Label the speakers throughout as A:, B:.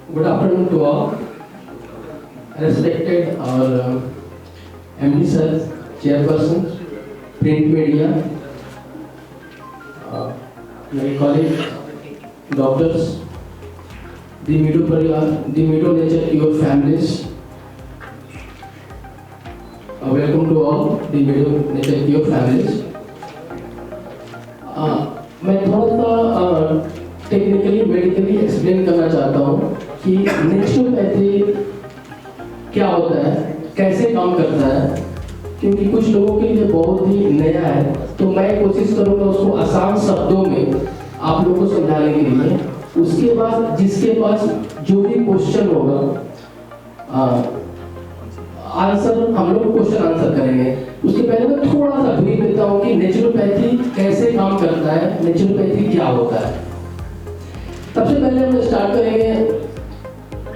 A: Good afternoon to all. Respected our MD sir, chairperson, print media, my colleagues, doctors, the Meadow Nature Your families. Welcome to all the Meadow Nature Your families. मैं थोड़ा सा technically medically explain करना चाहता हूँ कि naturopathy क्या होता है, कैसे काम करता है, क्योंकि कुछ लोगों के लिए बहुत ही नया है। तो मैं कोशिश करूँगा उसको आसान शब्दों में आप लोगों को समझाने के लिए। उसके बाद जिसके पास जो भी क्वेश्चन होगा आंसर, हम लोग क्वेश्चन आंसर करेंगे। उसके पहले मैं थोड़ा सा ब्रीफ देता हूँ कि नेचुरोपैथी कैसे काम करता है, नेचुरोपैथी क्या होता है। सबसे पहले हम स्टार्ट करेंगे,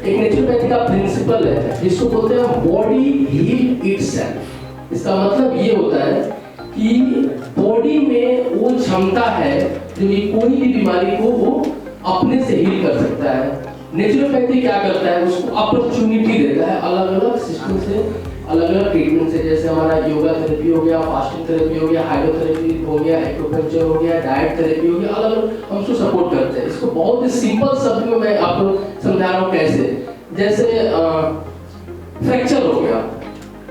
A: एक नेचुरोपैथी का प्रिंसिपल है जिसको बोलते हैं बॉडी हील इटसेल्फ। इसका मतलब ये होता है कि बॉडी में वो क्षमता है जो कोई भी बीमारी को वो अपने से हील कर सकता है। नेचुरोपैथी क्या करता है, उसको अपॉर्चुनिटी देता है अलग अलग सिस्टम से, अलग अलग ट्रीटमेंट से। जैसे हमारा योगा थेरेपी हो गया, फास्टिंग थेरेपी हो गया, हाइड्रोथेरेपी हो गया, एक्यूपंक्चर हो गया, डाइट थेरेपी हो गया, अलग अलग हम उसको सपोर्ट करते हैं। इसको बहुत ही सिंपल शब्द में मैं आपको समझा रहा हूँ कैसे। जैसे फ्रैक्चर हो गया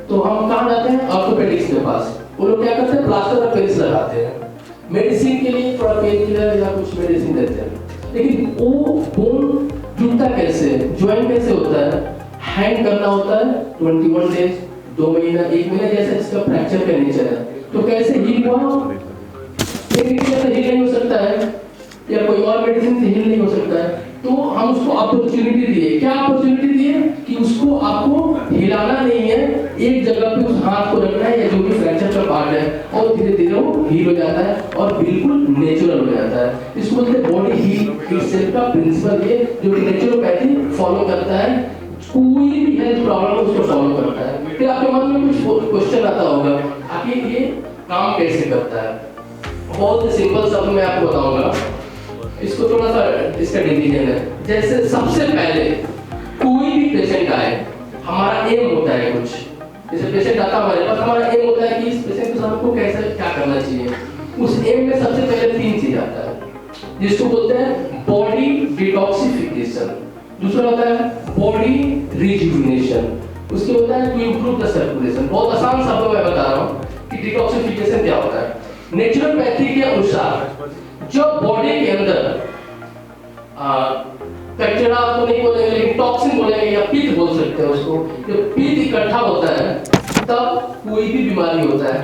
A: तो हम कहाँ जाते हैं, ऑर्थोपेडिक्स के पास। वो लोग क्या करते हैं, प्लास्टर और पेरिस लगाते हैं। मेडिसिन के लिए थोड़ा पेन किलर या कुछ मेडिसिन देते हैं, लेकिन वो बोन जुड़ता कैसे, ज्वाइन कैसे होता है, हैंग करना होता है 21 डेज, 2 महीना, 1 महीना, जैसे इसका फ्रैक्चर का नेचर है। तो कैसे हील हुआ, एक से हील नहीं हो सकता है या कोई और मेडिसिन से हील नहीं हो सकता है। तो हम उसको अपॉर्चुनिटी दिए। क्या अपॉर्चुनिटी दिए कि उसको आपको हिलाना नहीं है, एक जगह पे उस हाथ को रखना है या जो भी फ्रैक्चर का पार्ट है, और धीरे धीरे वो हील हो जाता है और बिल्कुल नेचुरल हो जाता है। इसको बोलते हैं बॉडी हील इटसेल्फ का प्रिंसिपल, ये जो कि नेचुरोपैथी फॉलो करता है। कोई भी हेल्थ प्रॉब्लम उसको फॉलो करता है। फिर आपके मन में कुछ क्वेश्चन आता होगा, आखिर ये काम कैसे करता है। बहुत सिंपल शब्द में आपको बताऊंगा। इसको थोड़ा सा इसका डिवीजन है। जैसे सबसे पहले कोई भी पेशेंट आए, हमारा एम होता है कुछ, जैसे पेशेंट आता है हमारे पास, हमारा एम होता है कि इस पेशेंट के साथ हमको कैसे क्या करना चाहिए। उस एम में सबसे पहले 3 चीज आता है, जिसको बोलते हैं बॉडी डिटॉक्सिफिकेशन, दूसरा होता है बॉडी रिजुविनेशन, उसके होता है टू इंप्रूव द सर्कुलेशन। बहुत आसान शब्दों में बता रहा हूँ कि डिटॉक्सिफिकेशन क्या होता है। नेचुरोपैथी के अनुसार जो बॉडी के अंदर कचरा तो नहीं बोलेंगे, लेकिन टॉक्सिन बोलेंगे या पित्त बोल सकते हैं उसको, जो पित्त इकट्ठा होता है तब कोई भी बीमारी होता है।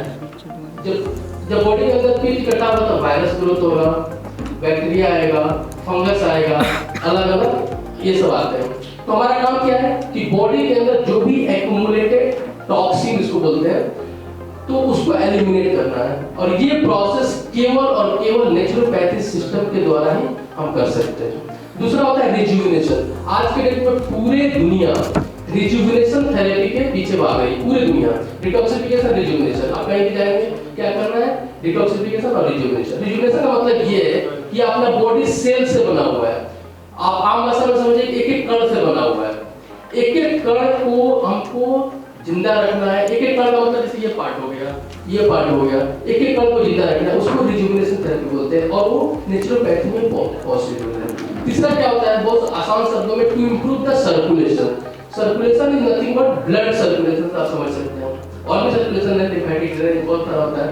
A: जब बॉडी के अंदर पित्त इकट्ठा होगा तो वायरस ग्रोथ होगा, बैक्टीरिया आएगा, फंगस आएगा, अलग अलग ये सब आते हैं। तो हमारा काम क्या है कि बॉडी के अंदर जो भी एक्यूमुलेटेड टॉक्सिन इसको बोलते हैं, तो उसको एलिमिनेट करना है। और ये प्रोसेस केवल और केवल नेचुरोपैथी सिस्टम के द्वारा ही हम कर सकते हैं। दूसरा होता है रिजुविनेशन। आज के डेट में पूरे दुनिया रिजुविनेशन थेरेपी के पीछे भाग रही है, पूरी दुनिया। डिटॉक्सिफिकेशन, रिजुविनेशन, आप कहीं भी जाएंगे क्या करना है, डिटॉक्सिफिकेशन और रिजुविनेशन। रिजुविनेशन का मतलब ये है कि अपना बॉडी सेल से बना हुआ है। आप आम भाषा में समझिए एक एक कण से बना हुआ है। एक एक कण को हमको जिंदा रखना है। एक एक कण का मतलब जैसे ये पार्ट हो गया, ये पार्ट हो गया, एक एक कण को जिंदा रखना है, उसको रिजुविनेशन थेरेपी बोलते हैं और वो नेचुरोपैथी में बहुत पॉसिबल है। तीसरा क्या होता है, बहुत आसान शब्दों में, to improve the circulation. Circulation is nothing but blood circulation, आप समझ सकते हैं। और भी सर्कुलेशन है, लिम्फेटिक ड्रेनेज बहुत सारा होता है।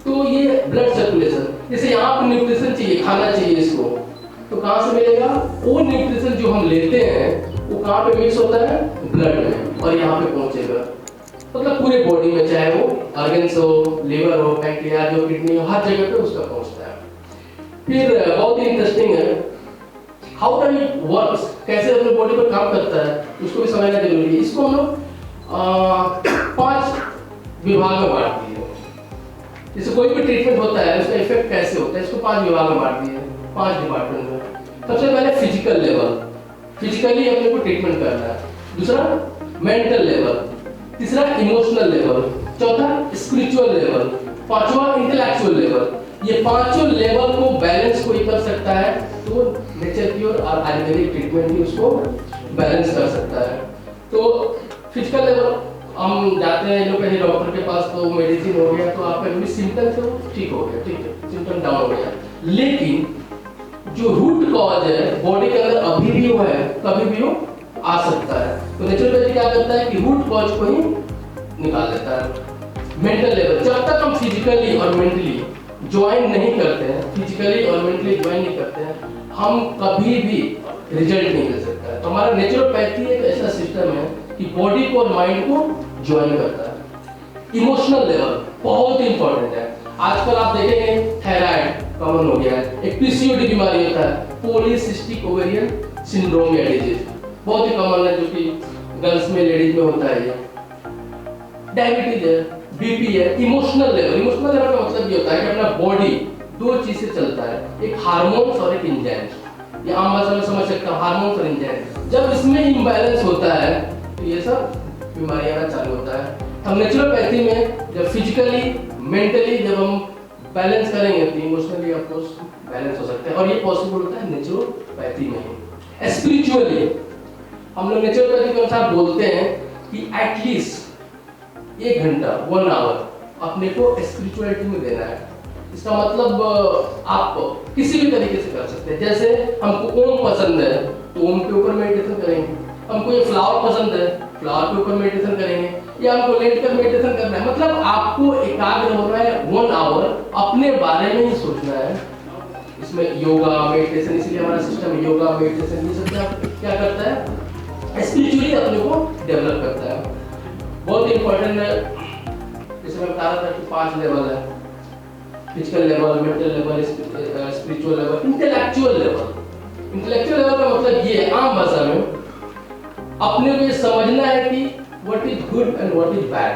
A: तो ये ब्लड सर्कुलेशन, जैसे यहाँ पर न्यूट्रिशन चाहिए, खाना चाहिए इसको, तो कहाँ से मिलेगा, वो न्यूट्रिशन जो हम लेते हैं वो कहाँ पे मिक्स होता है, ब्लड में, और यहाँ पे पहुंचेगा। मतलब पूरे बॉडी में, चाहे वो ऑर्गन्स हो, लिवर हो, पैंक्रियाज हो, किडनी हो, हर जगह पे उसका पहुंचता है। फिर बहुत ही इंटरेस्टिंग है, हाउ डज इट वर्क्स, कैसे अपने बॉडी पर काम करता है, उसको भी समझना जरूरी है। इसको हम लोग 5 विभाग में बांट दिए। जैसे कोई भी ट्रीटमेंट होता है उसका इफेक्ट कैसे होता है, इसको 5 विभाग में बांट दिए, 5 डिपार्टमेंट में। सबसे पहले फिजिकल लेवल, फिजिकली अपने को ट्रीटमेंट करना है। दूसरा मेंटल लेवल, तीसरा इमोशनल लेवल, चौथा स्पिरिचुअल लेवल, पांचवा इंटेलेक्चुअल लेवल। ये ये पांचों लेवल को बैलेंस कोई कर सकता है तो नेचर की और आयुर्वेदिक ट्रीटमेंट भी उसको बैलेंस कर सकता है। तो फिजिकल लेवल हम जाते हैं एलोपैथी डॉक्टर के पास, तो मेडिसिन हो गया, तो आपका जो सिम्टम तो ठीक हो गया, ठीक है, सिम्टम डाउन हो गया। लेकिन जो रूट कॉज है बॉडी के अंदर अभी भी वो है, कभी भी वो आ सकता है। तो नेचुरोपैथी क्या करता है कि रूट कॉज को ही निकाल देता है। मेंटल लेवल, जब तक हम फिजिकली और मेंटली ज्वाइन नहीं करते हैं, फिजिकली और मेंटली ज्वाइन नहीं करते हैं, हम कभी भी रिजल्ट नहीं ले सकते हैं। तो हमारा नेचुरोपैथी एक ऐसा सिस्टम है कि बॉडी को और माइंड को ज्वाइन करता है। इमोशनल लेवल बहुत इंपॉर्टेंट है। आजकल आप देखेंगे थायराइड कॉमन हो गया है, एक पीसीओडी बीमारी होता है, पॉलीसिस्टिक ओवेरियन सिंड्रोम या डिजीज, बहुत ही कॉमन है, जो कि गर्ल्स में लेडीज में होता है। डायबिटीज है, बीपी है। इमोशनल लेवल का मतलब ये होता है कि अपना बॉडी दो चीज से चलता है, एक हार्मोन्स और एक एंजाइम्स। ये आम भाषा में समझ सकता हूँ, हार्मोन्स और एंजाइम्स। जब इसमें इम्बैलेंस होता है तो ये सब बीमारियां आना चालू होता है। हम नेचुरोपैथी में जब फिजिकली मेंटली जब हम बैलेंस करेंगे तो इमोशनली ऑफ कोर्स बैलेंस हो सकते हैं, और ये पॉसिबल होता है नेचुरोपैथी में। स्पिरिचुअली हम लोग नेचुरोपैथी के अनुसार बोलते हैं कि एटलीस्ट 1 घंटा 1 आवर अपने को स्पिरिचुअलिटी में देना है। इसका मतलब आप किसी भी तरीके से कर सकते हैं। जैसे हमको ओम पसंद है तो ओम के ऊपर मेडिटेशन करेंगे, हमको ये फ्लावर पसंद है फ्लावर के ऊपर मेडिटेशन करेंगे, या हमको लेट कर मेडिटेशन करना है। मतलब आपको एकाग्र होना है 1 आवर, अपने बारे में ही सोचना है। इसमें योगा मेडिटेशन, इसलिए हमारा सिस्टम योगा मेडिटेशन ये सब क्या करता है, स्पिरिचुअली अपने को डेवलप करता है। बहुत इंपॉर्टेंट है, जैसे मैं बता रहा था कि 5 लेवल है, physical level, mental level, spiritual level, intellectual level. Intellectual level का मतलब ये आम भाषा में अपने को ये समझना है कि what is good and what is bad,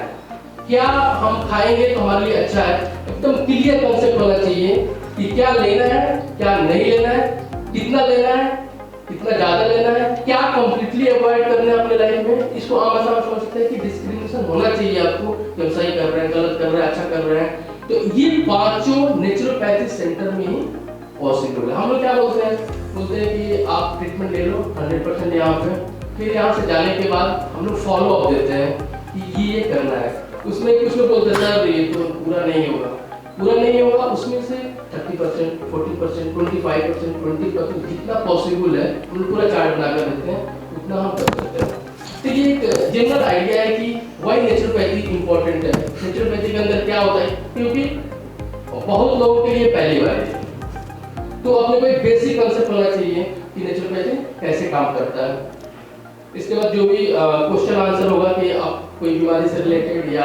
A: क्या हम खाएंगे तो हमारे लिए अच्छा है। एकदम क्लियर कांसेप्ट होना चाहिए कि क्या लेना है क्या नहीं लेना है, कितना लेना है कितना ज्यादा लेना है, क्या कंप्लीटली अवॉइड करना है अपने लाइफ में। इसको आम भाषा में समझ सकते हैं कि डिस्क्रिमिनेशन होना चाहिए आपको, कि हम सही कर रहे हैं, गलत कर रहे हैं, अच्छा कर रहे हैं। तो ये पांचों नेचुरोपैथी सेंटर में ही पॉसिबल है। हम लोग क्या बोलते हैं कि आप ट्रीटमेंट ले लो 100% यहाँ पे, फिर यहाँ से जाने के बाद हम लोग फॉलो अप देते हैं कि ये करना है। उसमें कुछ लोग बोलते हैं सर ये तो पूरा नहीं होगा, उसमें से 30%, 40%, 25%, 20% जितना पॉसिबल है हम लोग पूरा चार्ट बनाकर देते हैं, उतना हम कर सकते हैं। तो ये एक जनरल आइडिया है कि वाई नेचुरोपैथी इंपॉर्टेंट है। नेचुरोपैथी के अंदर क्या होता है, क्योंकि बहुत लोगों के लिए पहली बार है, तो अपने को एक बेसिक कांसेप्ट होना चाहिए कि नेचुरोपैथी कैसे काम करता है। इसके बाद जो भी क्वेश्चन आंसर होगा कि आप कोई बीमारी से रिलेटेड या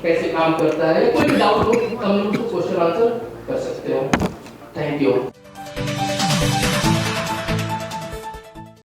A: कैसे काम करता है, कोई भी डाउट हो हम लोग उसको क्वेश्चन आंसर कर सकते हैं। Thank you.